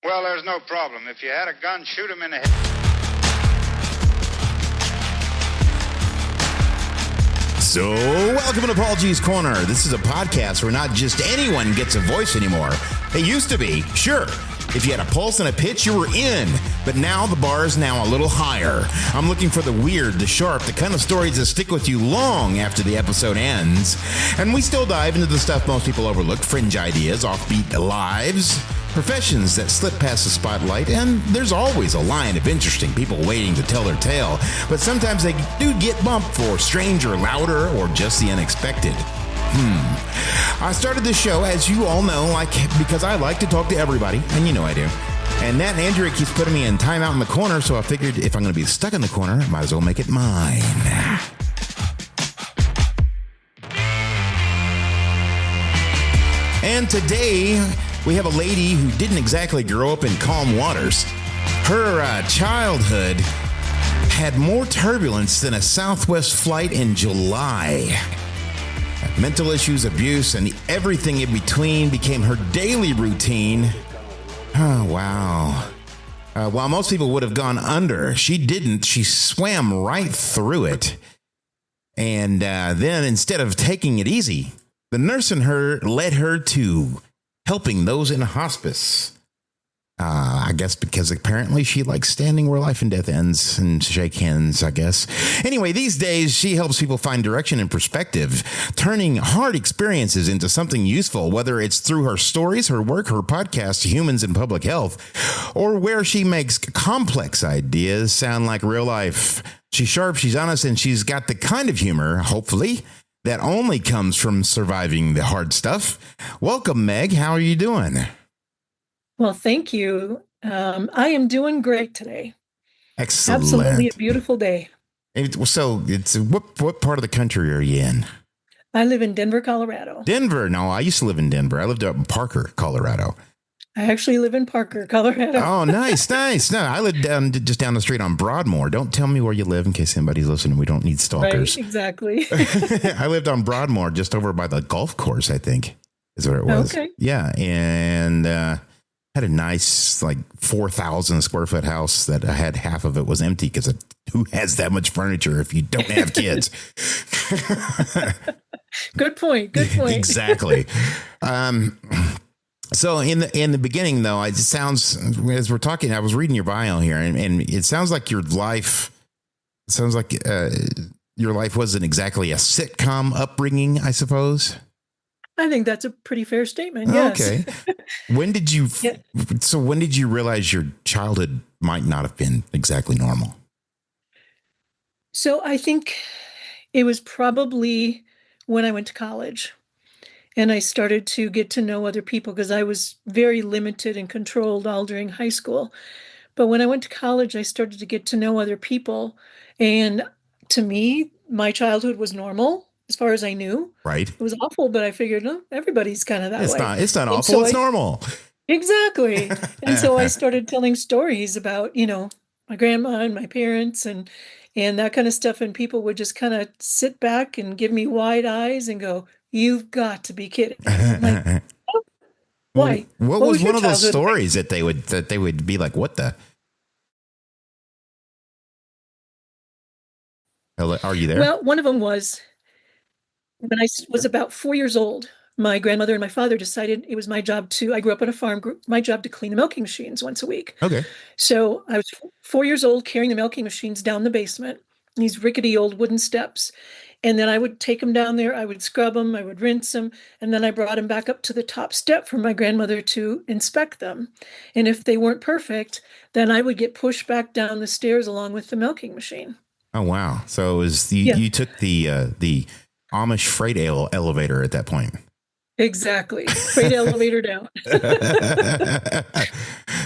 Well, there's no problem. If you had a gun, shoot him in the head. So, welcome to Paul G's Corner. This is a podcast where not just anyone gets a voice anymore. It used to be, sure. If you had a pulse and a pitch, you were in. But now the bar is now a little higher. I'm looking for the weird, the sharp, the kind of stories that stick with you long after the episode ends. And we still dive into the stuff most people overlook, fringe ideas, offbeat lives, professions that slip past the spotlight, and there's always a line of interesting people waiting to tell their tale. But sometimes they do get bumped for strange or louder or just the unexpected. I started this show, as you all know, because I like to talk to everybody, and you know I do. And Nat and Andrea keeps putting me in timeout in the corner, so I figured if I'm going to be stuck in the corner, I might as well make it mine. And today, we have a lady who didn't exactly grow up in calm waters. Her childhood had more turbulence than a Southwest flight in July. Mental issues, abuse, and everything in between became her daily routine. Oh, wow. While most people would have gone under, she didn't. She swam right through it. And then instead of taking it easy, the nurse in her led her to helping those in hospice. I guess because apparently she likes standing where life and death ends and shake hands, I guess. Anyway, these days she helps people find direction and perspective, turning hard experiences into something useful, whether it's through her stories, her work, her podcast, Humans in Public Health, or where she makes complex ideas sound like real life. She's sharp, she's honest, and she's got the kind of humor, hopefully, that only comes from surviving the hard stuff. Welcome, Meg. How are you doing? Well, thank you. I am doing great today. Excellent. Absolutely a beautiful day. So it's what part of the country are you in? I live in Denver, Colorado. Denver. No, I used to live in Denver. I lived up in Parker, Colorado. I actually live in Parker, Colorado. Oh, nice. No, I live just down the street on Broadmoor. Don't tell me where you live in case anybody's listening. We don't need stalkers. Right, exactly. I lived on Broadmoor just over by the golf course, I think is what it was. Okay. Yeah. And had a nice 4,000 square foot house that I had half of it was empty because who has that much furniture if you don't have kids? Good point. Exactly. So in the beginning, though, it sounds, as we're talking, I was reading your bio here, and it sounds like your life wasn't exactly a sitcom upbringing, I suppose. I think that's a pretty fair statement. Yes. Okay. When did you realize your childhood might not have been exactly normal? So I think it was probably when I went to college and I started to get to know other people, because I was very limited and controlled all during high school. But when I went to college, I started to get to know other people. And to me, my childhood was normal. As far as I knew. Right. It was awful, but I figured, no, everybody's kind of that way. It's not awful. It's normal. Exactly. And so I started telling stories about, my grandma and my parents and that kind of stuff. And people would just kind of sit back and give me wide eyes and go, "You've got to be kidding." I'm like, oh, why? What was one of those stories that they would be like, what the? Are you there? Well, one of them was, when I was about 4 years old, my grandmother and my father decided it was my job I grew up on a farm, my job to clean the milking machines once a week. Okay. So I was 4 years old carrying the milking machines down the basement, these rickety old wooden steps. And then I would take them down there, I would scrub them, I would rinse them, and then I brought them back up to the top step for my grandmother to inspect them. And if they weren't perfect, then I would get pushed back down the stairs along with the milking machine. Oh, wow. So it was you took the Amish freight elevator at that point. Exactly. Freight elevator down.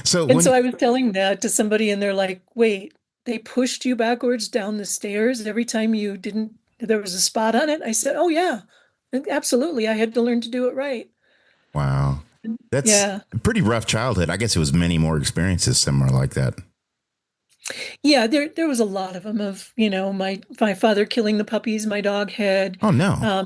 So I was telling that to somebody and they're like, wait, they pushed you backwards down the stairs every time there was a spot on it? I said, oh yeah, absolutely. I had to learn to do it right. Wow. That's a pretty rough childhood. I guess it was many more experiences similar like that. Yeah, there was a lot of them of, my father killing the puppies my dog had. Oh, no.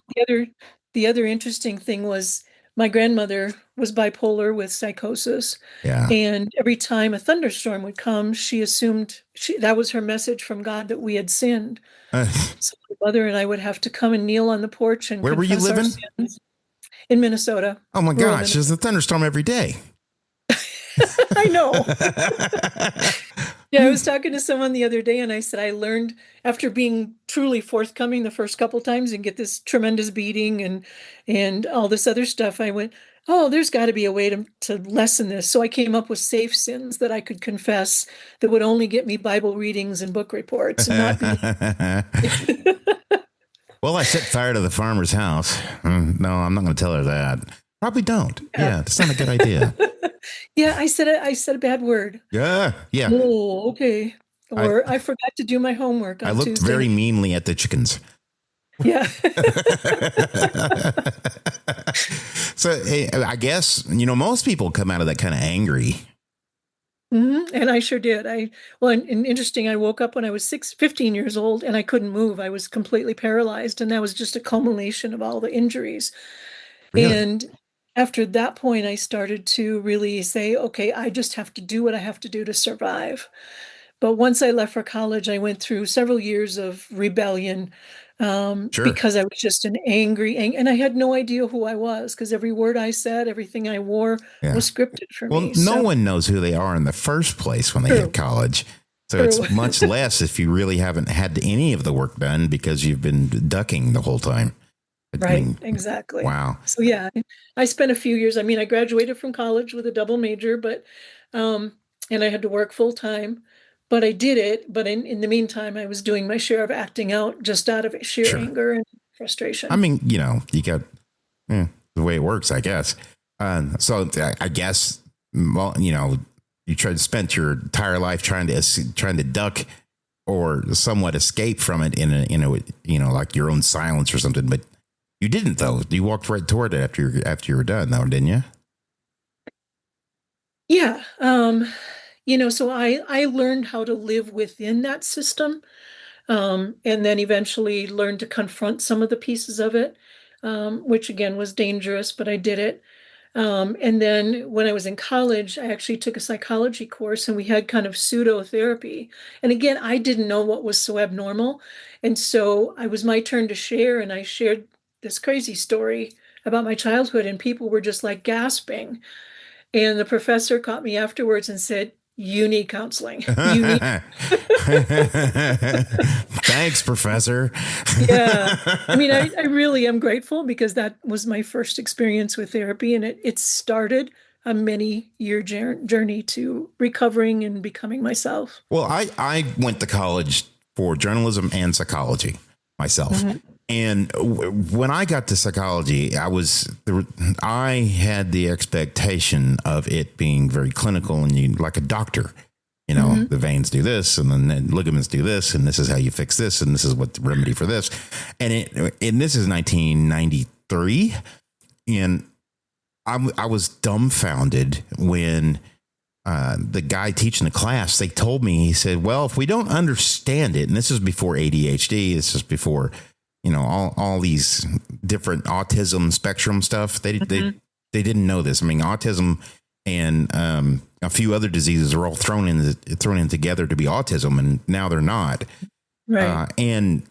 The other interesting thing was my grandmother was bipolar with psychosis. Yeah. And every time a thunderstorm would come, she assumed that was her message from God that we had sinned. Uh, So my mother and I would have to come and kneel on the porch and where were you confess our living? sins in Minnesota. Oh my Rural gosh, there's a thunderstorm every day. I know. Yeah, I was talking to someone the other day and I said I learned after being truly forthcoming the first couple times and get this tremendous beating and all this other stuff. I went, oh, there's got to be a way to lessen this. So I came up with safe sins that I could confess that would only get me Bible readings and book reports and not be. Well, I set fire to the farmer's house. No, I'm not going to tell her that. Probably don't. Yeah, that's not a good idea. Yeah, I said a bad word. Yeah. Oh, okay. Or I forgot to do my homework on I looked Tuesday. very meanly at the chickens. Yeah. So hey, I guess, most people come out of that kind of angry. And I sure did. And interesting, I woke up when I was 15 years old and I couldn't move. I was completely paralyzed. And that was just a culmination of all the injuries. Really? And after that point, I started to really say, okay, I just have to do what I have to do to survive. But once I left for college, I went through several years of rebellion Sure. because I was just an and I had no idea who I was because every word I said, everything I wore was scripted for Well, me. no one knows who they are in the first place when they hit college. So it's much less if you really haven't had any of the work done because you've been ducking the whole time. Right, exactly. Wow. So yeah, I spent a few years. I mean, I graduated from college with a double major, but and I had to work full time, but I did it. But in the meantime, I was doing my share of acting out just out of sheer anger and frustration. I mean, you got the way it works, I guess. So I guess, well, you spent your entire life trying to duck or somewhat escape from it in a like your own silence or something, but you didn't, though. You walked right toward it after you were done, though, didn't you? Yeah. So I learned how to live within that system, and then eventually learned to confront some of the pieces of it, which again was dangerous, but I did it. And then when I was in college, I actually took a psychology course and we had kind of pseudo therapy. And again, I didn't know what was so abnormal. And so it was my turn to share, and I shared this crazy story about my childhood, and people were just like gasping. And the professor caught me afterwards and said, you need counseling. You need. Thanks, professor. Yeah. I mean, I really am grateful because that was my first experience with therapy, and it started a many-year journey to recovering and becoming myself. Well, I went to college for journalism and psychology myself. Mm-hmm. And when I got to psychology, I had the expectation of it being very clinical and like a doctor, the veins do this and then the ligaments do this. And this is how you fix this. And this is what the remedy for this. And this is 1993. And I was dumbfounded when the guy teaching the class, they told me, he said, well, if we don't understand it, and this is before ADHD, this is before all these different autism spectrum stuff. They didn't know this. I mean, autism and a few other diseases are all thrown in together to be autism, and now they're not. Right. And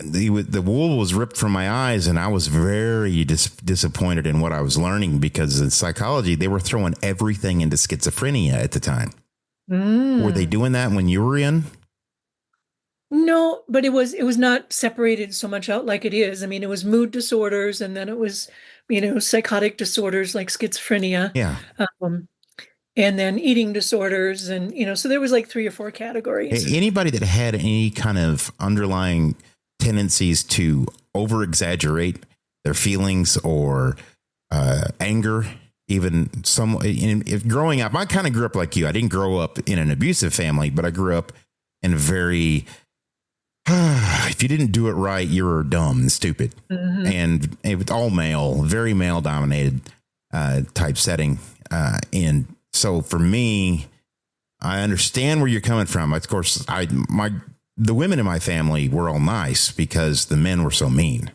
the wool was ripped from my eyes, and I was very disappointed in what I was learning because in psychology they were throwing everything into schizophrenia at the time. Were they doing that when you were in? No, but it was not separated so much out like it is. I mean, it was mood disorders, and then it was, psychotic disorders like schizophrenia. Yeah. And then eating disorders, and so there was like 3 or 4 categories. Anybody that had any kind of underlying tendencies to over exaggerate their feelings or anger, even if growing up, I kind of grew up like you. I didn't grow up in an abusive family, but I grew up in a very if you didn't do it right, you were dumb and stupid. Mm-hmm. And it was all male, very male dominated type setting. And so for me, I understand where you're coming from. Of course, the women in my family were all nice because the men were so mean.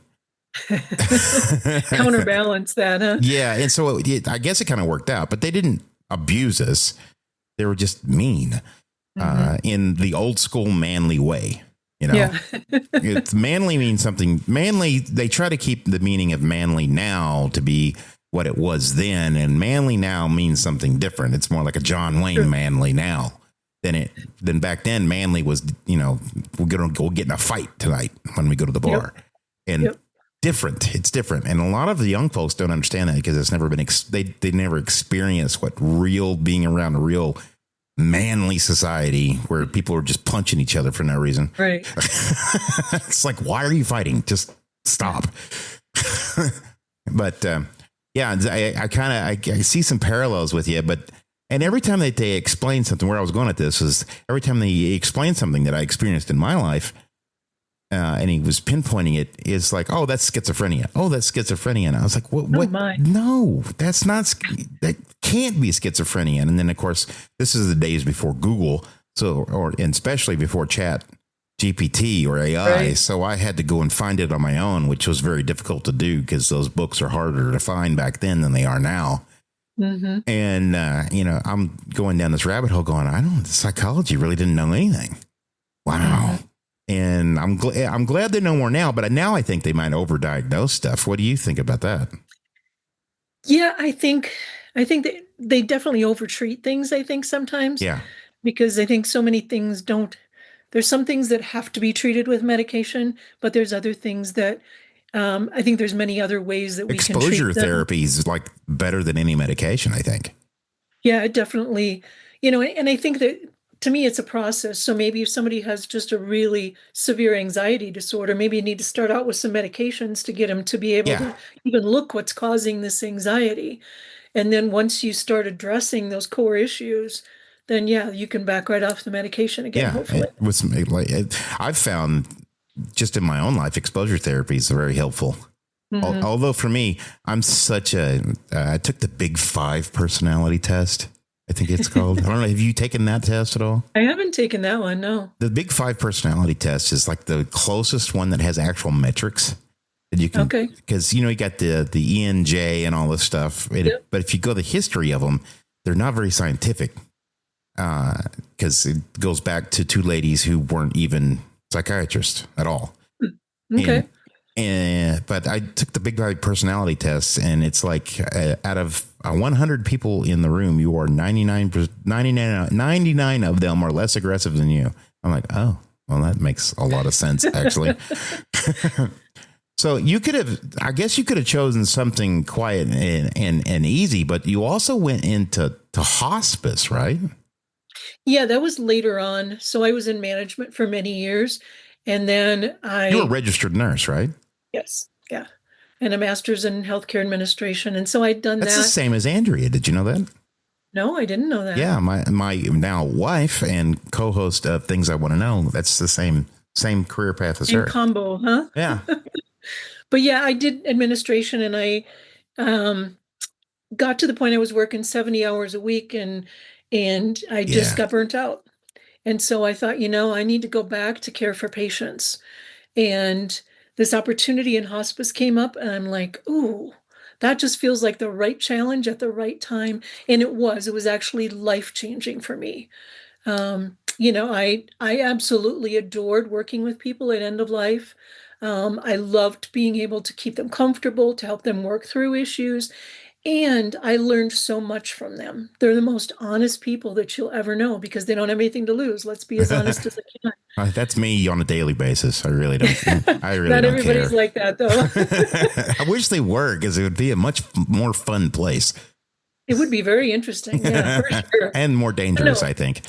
Counterbalance that, huh? Yeah, and so I guess it kind of worked out, but they didn't abuse us. They were just mean in the old school manly way. You know, Yeah. it's manly means something manly. They try to keep the meaning of manly now to be what it was then. And manly now means something different. It's more like a John Wayne Sure. manly now than back then. Manly was, you know, we're going to go get in a fight tonight when we go to the bar. And Yep. different. It's different. And a lot of the young folks don't understand that because it's never been, they never experienced what real being around a real manly society where people are just punching each other for no reason. Right. It's like, why are you fighting? Just stop. But yeah, I see some parallels with you, and every time that they explain something, where I was going at this is every time they explain something that I experienced in my life, and he was pinpointing it, is like, oh, that's schizophrenia. Oh, that's schizophrenia. And I was like, what? My. No, that's not. That can't be schizophrenia. And then, of course, this is the days before Google, and especially before Chat GPT or AI. Right. So I had to go and find it on my own, which was very difficult to do because those books are harder to find back then than they are now. Mm-hmm. And you know, I'm going down this rabbit hole, going, psychology really didn't know anything. Wow. Mm-hmm. And I'm glad they know more now, but now I think they might overdiagnose stuff. What do you think about that? Yeah, I think they definitely overtreat things, I think sometimes. Yeah. Because I think so many things don't, there's some things that have to be treated with medication, but there's other things that I think there's many other ways that we can treat Exposure them. therapy is like better than any medication, I think. Yeah, it definitely, and I think that to me, it's a process. So maybe if somebody has just a really severe anxiety disorder, maybe you need to start out with some medications to get them to be able to even look what's causing this anxiety. And then once you start addressing those core issues, then yeah, you can back right off the medication again, hopefully. I've found just in my own life, exposure therapy is very helpful. Mm-hmm. Although for me, I'm such I took the Big Five personality test. I think it's called. I don't know. Have you taken that test at all? I haven't taken that one. No. The Big Five personality test is like the closest one that has actual metrics that you can, because, you got the ENJ and all this stuff. But if you go the history of them, they're not very scientific because it goes back to two ladies who weren't even psychiatrists at all. Okay. But I took the Big Five personality test, and it's like out of 100 people in the room, you are 99 of them are less aggressive than you. I'm like, oh, well, that makes a lot of sense, actually. So I guess you could have chosen something quiet and easy, but you also went into hospice, right? Yeah, that was later on. So I was in management for many years. And then You were a registered nurse, right? Yes. Yeah. And a master's in healthcare administration. And so I'd done That's that. the same as Andrea. Did you know that? No, I didn't know that. Yeah. My now wife and co-host of Things I Want to Know. That's the same career path as her. Combo, huh? Yeah. But yeah, I did administration, and I got to the point I was working 70 hours a week, and I just got burnt out. And so I thought, I need to go back to care for patients. And this opportunity in hospice came up, and I'm like, ooh, that just feels like the right challenge at the right time. And it was actually life-changing for me. I absolutely adored working with people at end of life. I loved being able to keep them comfortable, to help them work through issues. And I learned so much from them. They're the most honest people that you'll ever know because they don't have anything to lose. Let's be as honest as I can. That's me on a daily basis. I really don't. Not everybody's care. like that, though. I wish they were, because it would be a much more fun place. It would be very interesting, yeah, for sure. And more dangerous, I think.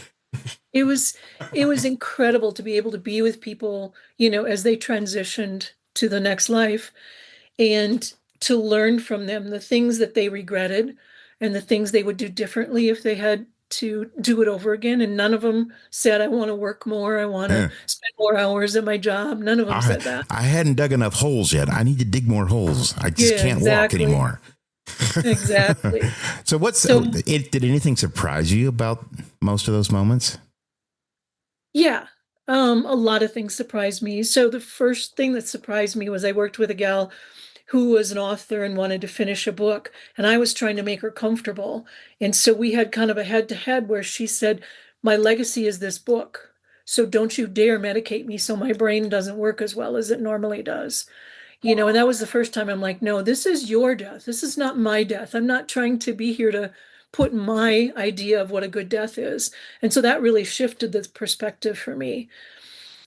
It was incredible to be able to be with people, as they transitioned to the next life, and to learn from them the things that they regretted and the things they would do differently if they had to do it over again. And none of them said, I want to work more. I want to spend more hours at my job. None of them said that. I hadn't dug enough holes yet. I need to dig more holes. I just can't walk anymore. Exactly. So did anything surprise you about most of those moments? Yeah. A lot of things surprised me. So the first thing that surprised me was I worked with a gal who was an author and wanted to finish a book, and I was trying to make her comfortable. And so we had kind of a head-to-head where she said, "My legacy is this book. So don't you dare medicate me so my brain doesn't work as well as it normally does." And that was the first time I'm like, no, this is your death. This is not my death. I'm not trying to be here to put my idea of what a good death is. And so that really shifted the perspective for me.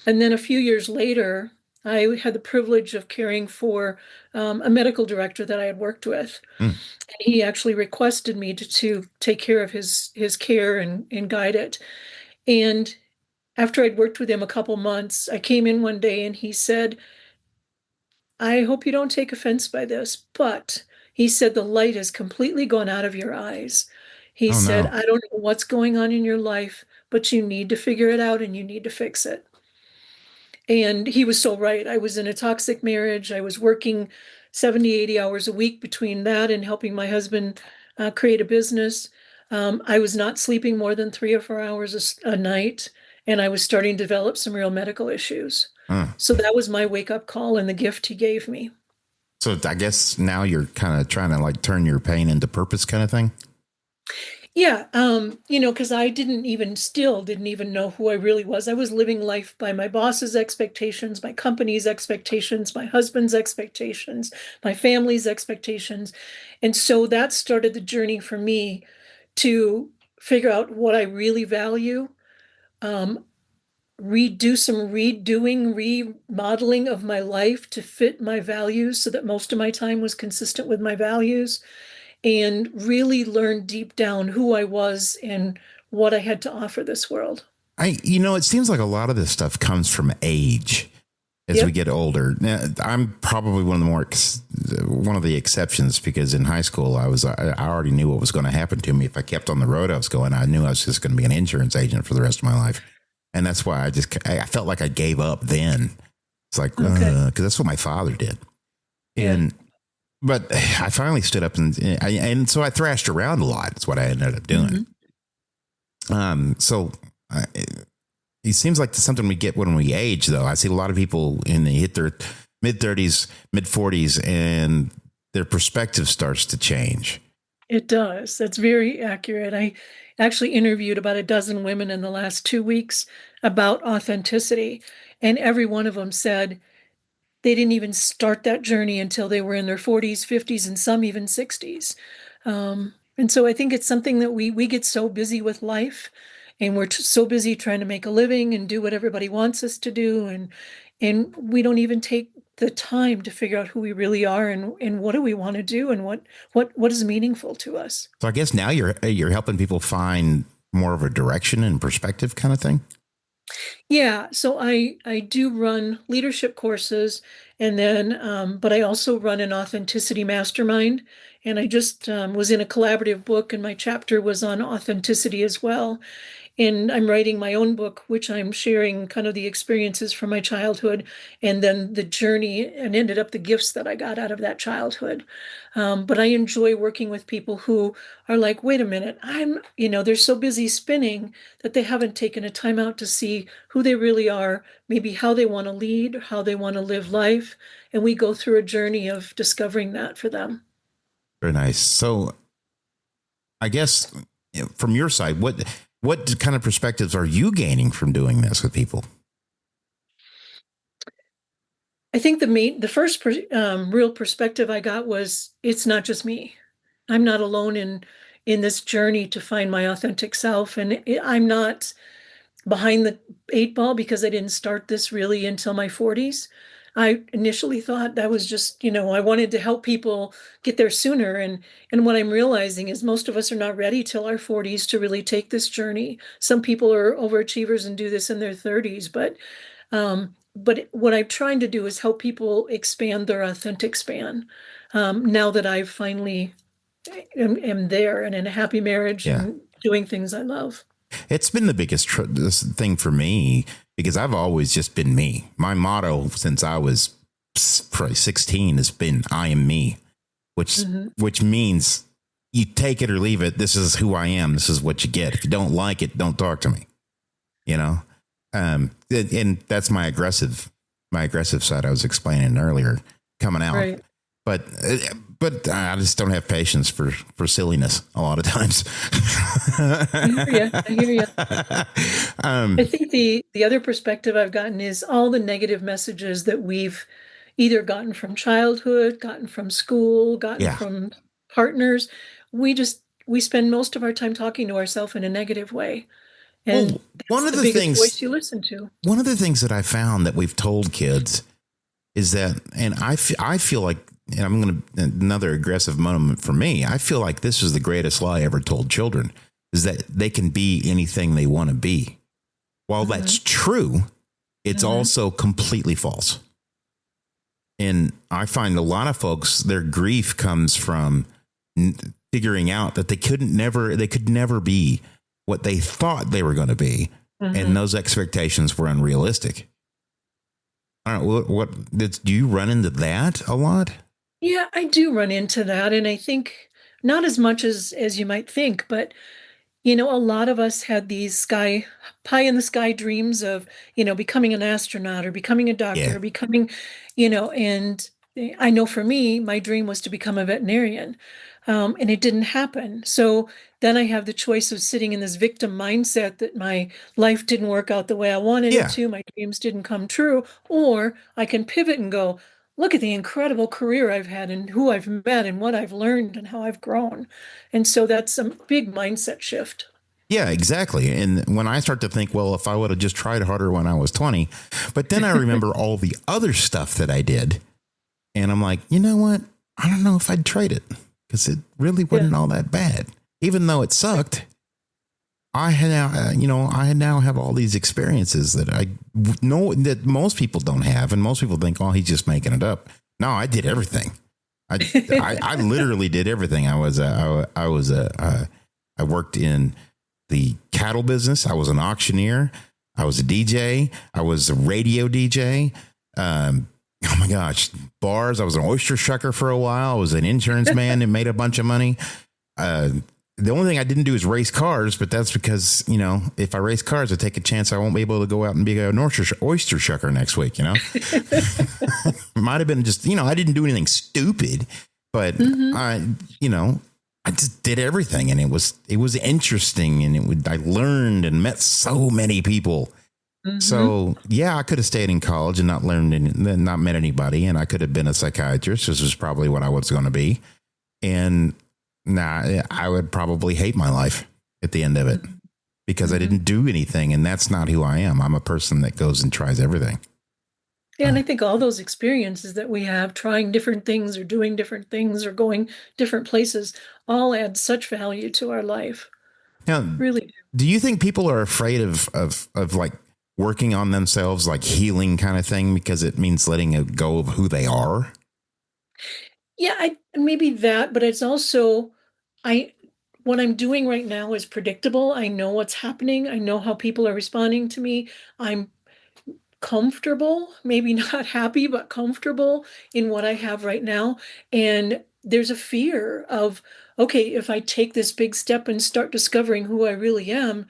And then a few years later, I had the privilege of caring for a medical director that I had worked with. Mm. And he actually requested me to take care of his care and guide it. And after I'd worked with him a couple months, I came in one day and he said, "I hope you don't take offense by this, but," he said, "the light has completely gone out of your eyes." He Oh said, no. "I don't know what's going on in your life, but you need to figure it out and you need to fix it." And he was so right. I was in a toxic marriage. I was working 70, 80 hours a week between that and helping my husband create a business. I was not sleeping more than 3 or 4 hours a night, and I was starting to develop some real medical issues. Uh, So that was my wake up call and the gift he gave me. so I guess now you're kind of trying to like turn your pain into purpose kind of thing. Yeah, because I didn't even know who I really was. I was living life by my boss's expectations, my company's expectations, my husband's expectations, my family's expectations. And so that started the journey for me to figure out what I really value, um, remodeling of my life to fit my values so that most of my time was consistent with my values, and really learn deep down who I was and what I had to offer this world. It seems like a lot of this stuff comes from age as we Yep. get older. Now, I'm probably one of the exceptions because in high school, I already knew what was going to happen to me. If I kept on the road I was going, I knew I was just going to be an insurance agent for the rest of my life. And that's why I felt like I gave up then. It's like, Okay. because that's what my father did. Yeah. But I finally stood up and so I thrashed around a lot. That's what I ended up doing. So it seems like something we get when we age, though. I see a lot of people they hit their mid 30s, mid 40s, and their perspective starts to change. It does. That's very accurate. I actually interviewed about a dozen women in the last 2 weeks about authenticity, and every one of them said they didn't even start that journey until they were in their 40s, 50s, and some even 60s. And so I think it's something that we get so busy with life, and we're so busy trying to make a living and do what everybody wants us to do, and we don't even take the time to figure out who we really are and what do we want to do and what is meaningful to us. So I guess now you're helping people find more of a direction and perspective kind of thing. Yeah, so I do run leadership courses, and then but I also run an authenticity mastermind, and I just was in a collaborative book, and my chapter was on authenticity as well. And I'm writing my own book, which I'm sharing kind of the experiences from my childhood and then the journey and ended up the gifts that I got out of that childhood. But I enjoy working with people who are like, wait a minute, they're so busy spinning that they haven't taken a time out to see who they really are, maybe how they want to lead, how they want to live life. And we go through a journey of discovering that for them. Very nice. So I guess from your side, what kind of perspectives are you gaining from doing this with people? I think the first real perspective I got was it's not just me. I'm not alone in this journey to find my authentic self, and I'm not behind the eight ball because I didn't start this really until my 40s. I initially thought that was just, I wanted to help people get there sooner. And what I'm realizing is most of us are not ready till our 40s to really take this journey. Some people are overachievers and do this in their 30s, but what I'm trying to do is help people expand their authentic span. Now that I've finally am there and in a happy marriage Yeah. and doing things I love. It's been the biggest this thing for me because I've always just been me. My motto since I was probably 16 has been "I am me," which means you take it or leave it. This is who I am. This is what you get. If you don't like it, don't talk to me. You know, And that's my aggressive side I was explaining earlier coming out. Right. But I just don't have patience for silliness a lot of times. I hear you. I hear you. I think the other perspective I've gotten is all the negative messages that we've either gotten from childhood, gotten from school, gotten Yeah. from partners. We spend most of our time talking to ourselves in a negative way. Well, And one that's of the the biggest things voice you listen to. one of the things that I found that we've told kids is that, and I feel like, and I'm going to, another aggressive moment for me, I feel like this is the greatest lie I ever told children, is that they can be anything they want to be. While that's true, it's also completely false. And I find a lot of folks, their grief comes from figuring out that they could never be what they thought they were going to be. And those expectations were unrealistic. I don't know, do you run into that a lot? Yeah, I do run into that. And I think not as much as you might think, but a lot of us had these pie in the sky dreams of, becoming an astronaut or becoming a doctor, Yeah. or becoming, and I know for me, my dream was to become a veterinarian. And it didn't happen. So then I have the choice of sitting in this victim mindset that my life didn't work out the way I wanted it Yeah. to, my dreams didn't come true, or I can pivot and go, look at the incredible career I've had and who I've met and what I've learned and how I've grown. And so that's a big mindset shift. Yeah, exactly. And when I start to think, well, if I would have just tried harder when I was 20, but then I remember all the other stuff that I did. And I'm like, you know what? I don't know if I'd trade it because it really wasn't all that bad. Even though it sucked, I had now have all these experiences that I know that most people don't have. And most people think, oh, he's just making it up. No, I did everything. I literally did everything. I worked in the cattle business. I was an auctioneer. I was a DJ. I was a radio DJ. Oh my gosh, bars. I was an oyster shucker for a while. I was an insurance man and made a bunch of money. The only thing I didn't do is race cars, but that's because, if I race cars, I take a chance I won't be able to go out and be an oyster shucker next week, Might have been just, I didn't do anything stupid, but I just did everything, and it was interesting, and I learned and met so many people. So yeah, I could have stayed in college and not met anybody, and I could have been a psychiatrist. This was probably what I was going to be, and I would probably hate my life at the end of it because I didn't do anything, and that's not who I am. I'm a person that goes and tries everything. Yeah, and I think all those experiences that we have, trying different things or doing different things or going different places, all add such value to our life. Now, Really. do you think people are afraid of like working on themselves, like healing kind of thing, because it means letting go of who they are? Yeah, maybe that, but it's also what I'm doing right now is predictable. I know what's happening. I know how people are responding to me. I'm comfortable, maybe not happy, but comfortable in what I have right now. And there's a fear of, okay, if I take this big step and start discovering who I really am,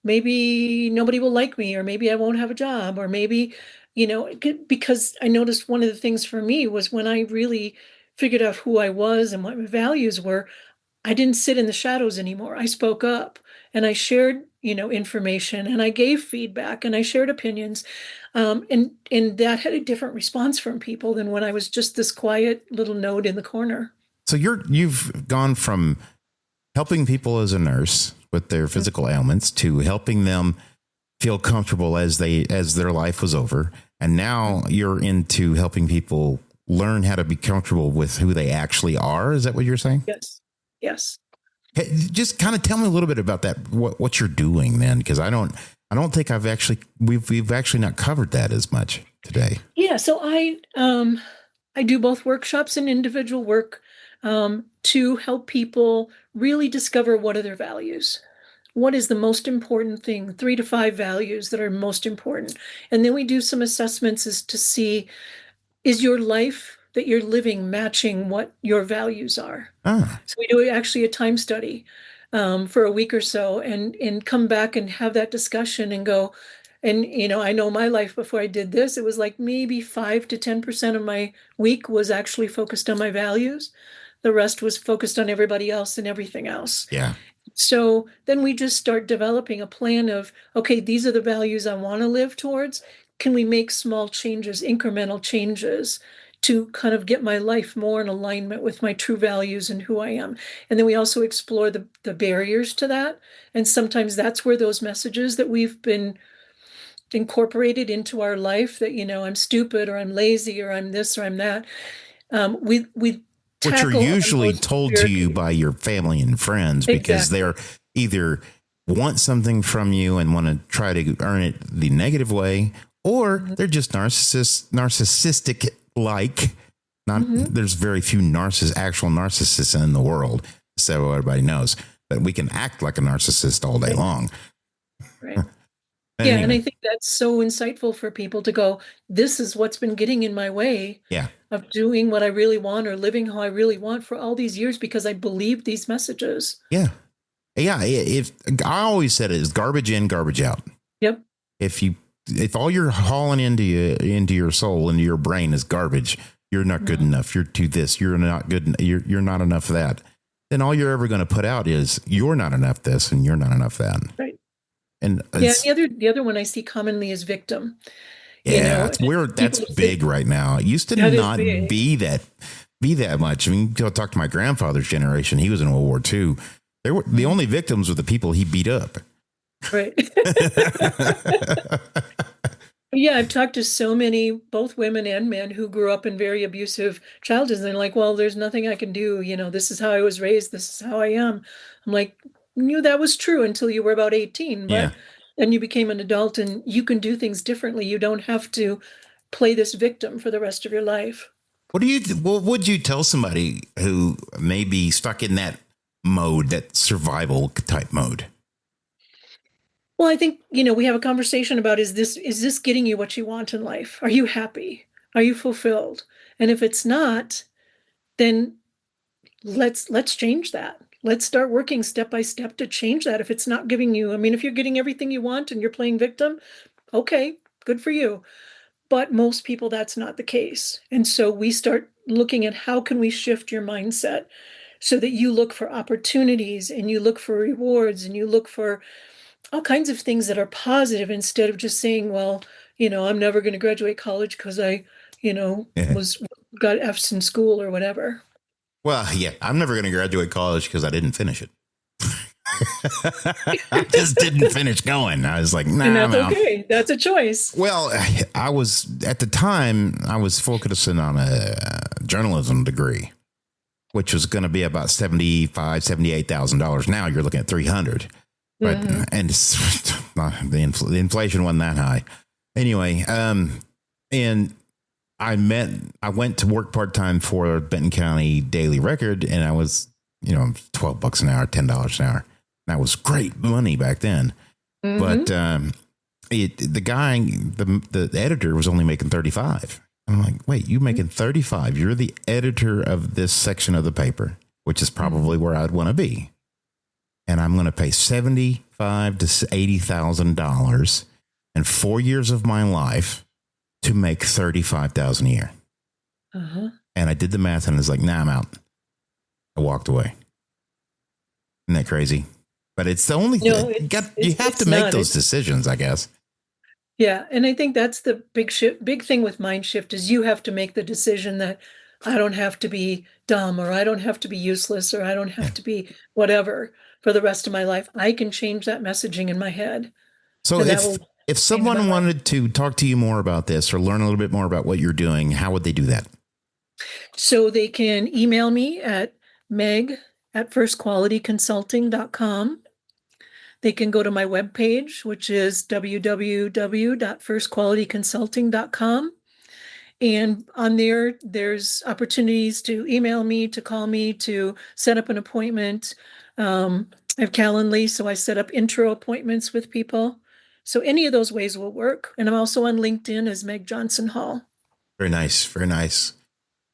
maybe nobody will like me, or maybe I won't have a job, or maybe, because I noticed one of the things for me was when I really figured out who I was and what my values were, I didn't sit in the shadows anymore. I spoke up and I shared, information, and I gave feedback and I shared opinions. And that had a different response from people than when I was just this quiet little node in the corner. So you've gone from helping people as a nurse with their physical ailments to helping them feel comfortable as their life was over. And now you're into helping people learn how to be comfortable with who they actually are. Is that what you're saying? Yes. Yes. Hey, just kind of tell me a little bit about that. What you're doing then, because I don't think we've actually not covered that as much today. Yeah. So I do both workshops and individual work to help people really discover what are their values. What is the most important thing? 3 to 5 values that are most important. And then we do some assessments as to see, is your life that you're living matching what your values are? So we do actually a time study for a week or so and come back and have that discussion and go, And, I know my life before I did this, it was like maybe 5 to 10% of my week was actually focused on my values. The rest was focused on everybody else and everything else. Yeah. So then we just start developing a plan of, okay, these are the values I want to live towards. Can we make small changes, incremental changes to kind of get my life more in alignment with my true values and who I am? And then we also explore the barriers to that. And sometimes that's where those messages that we've been incorporated into our life that, I'm stupid or I'm lazy or I'm this or I'm that. We Which are tackle on usually those told to you barricades. by your family and friends because Exactly. they're either want something from you and want to try to earn it the negative way, or they're just narcissistic like. Not there's very few actual narcissists in the world, so everybody knows. But we can act like a narcissist all day long. Right. But Yeah, and anyway, I think that's so insightful for people to go, this is what's been getting in my way yeah. of doing what I really want or living how I really want for all these years because I believed these messages. Yeah. Yeah. If I always said it is garbage in, garbage out. Yep. If all you're hauling into your soul, into your brain is garbage, you're not good enough. You're too this, you're not good. You're not enough of that. Then all you're ever going to put out is you're not enough this and you're not enough that. Right. And Yeah, the other one I see commonly is victim. yeah, it's weird. That's people big right now. It used to That is not big. be that much. I mean, go talk to my grandfather's generation. He was in World War II. They were the only victims were the people he beat up. Right. Yeah, I've talked to so many, both women and men, who grew up in very abusive childhoods. And they're like, well, there's nothing I can do. This is how I was raised. This is how I am. I'm like, knew that was true until you were about 18. But Yeah. then you became an adult and you can do things differently. You don't have to play this victim for the rest of your life. What would you tell somebody who may be stuck in that mode, that survival type mode? Well, I think, we have a conversation about, is this getting you what you want in life? Are you happy? Are you fulfilled? And if it's not, then let's change that. Let's start working step by step to change that. If it's not giving you, if you're getting everything you want and you're playing victim, okay, good for you. But most people, that's not the case. And so we start looking at how can we shift your mindset so that you look for opportunities and you look for rewards and you look for all kinds of things that are positive instead of just saying, well, I'm never going to graduate college because I, Yeah. got F's in school or whatever. Well, yeah, I'm never going to graduate college because I didn't finish it. I just didn't finish going. I was like, nah, And that's I'm out. okay. That's a choice. Well, I was focusing on a journalism degree, which was going to be about $78,000. Now you're looking at $300. But and the inflation wasn't that high. Anyway, and I went to work part-time for Benton County Daily Record, and I was, $12 an hour, $10 an hour. That was great money back then. But the guy, the editor was only making 35. I'm like, wait, you making 35? You're the editor of this section of the paper, which is probably where I'd want to be. And I'm going to pay $75,000 to $80,000 in 4 years of my life to make $35,000 a year. And I did the math and I was like, nah, I'm out. I walked away. Isn't that crazy? But it's the only thing. You have to make those decisions, I guess. Yeah. And I think that's the big thing with mind shift is you have to make the decision that I don't have to be dumb or I don't have to be useless or I don't have to be whatever for the rest of my life. I can change that messaging in my head. So if someone wanted to talk to you more about this or learn a little bit more about what you're doing, how would they do that? So they can email me at meg@firstqualityconsulting.com. They can go to my webpage, which is www.firstqualityconsulting.com. And on there's opportunities to email me, to call me, to set up an appointment. I have Calendly, so I set up intro appointments with people. So any of those ways will work. And I'm also on LinkedIn as Meg Johnson Hall. Very nice. Very nice.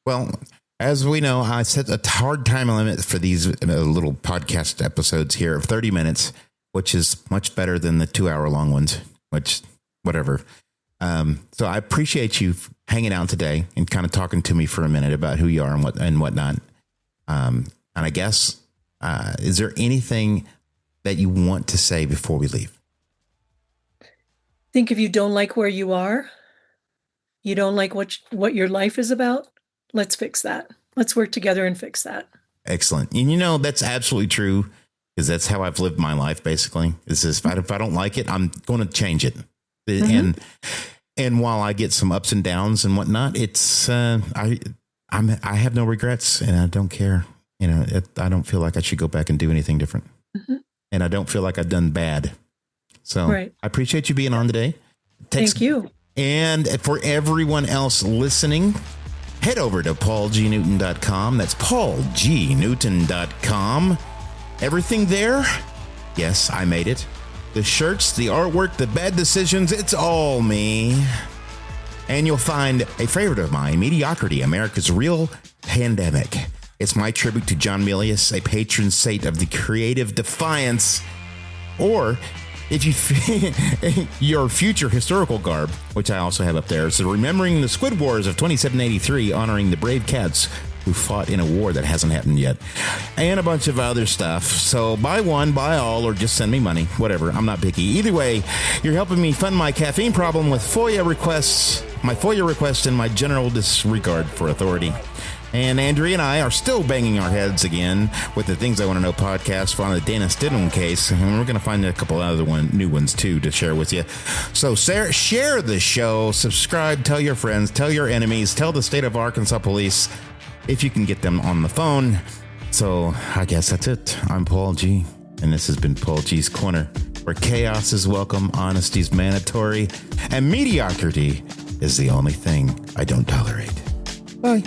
Well, as we know, I set a hard time limit for these little podcast episodes here of 30 minutes, which is much better than the 2-hour long ones, which whatever. So I appreciate you hanging out today and kind of talking to me for a minute about who you are and whatnot. And I guess, is there anything that you want to say before we leave? I think if you don't like where you are, you don't like what your life is about, let's fix that. Let's work together and fix that. Excellent. And that's absolutely true, because that's how I've lived my life, basically. Is if I don't like it, I'm going to change it. Mm-hmm. And while I get some ups and downs and whatnot, it's I have no regrets, and I don't care. I don't feel like I should go back and do anything different. Mm-hmm. And I don't feel like I've done bad. So I appreciate you being on today. Thank you. And for everyone else listening, head over to paulgnewton.com. That's paulgnewton.com. Everything there. Yes, I made it. The shirts, the artwork, the bad decisions, it's all me. And you'll find a favorite of mine, Mediocrity, America's Real Pandemic. It's my tribute to John Milius, a patron saint of the creative defiance. Or if you your future historical garb, which I also have up there, so remembering the Squid Wars of 2783, honoring the brave cats who fought in a war that hasn't happened yet, and a bunch of other stuff. So buy one, buy all, or just send me money, whatever. I'm not picky. Either way, you're helping me fund my caffeine problem with FOIA requests, and my general disregard for authority. And Andrea and I are still banging our heads again with the Things I Want to Know podcast on the Dana Stidham case. And we're going to find a couple other new ones, too, to share with you. So share the show, subscribe, tell your friends, tell your enemies, tell the state of Arkansas police if you can get them on the phone. So I guess that's it. I'm Paul G. And this has been Paul G's Corner, where chaos is welcome, honesty is mandatory, and mediocrity is the only thing I don't tolerate. Bye.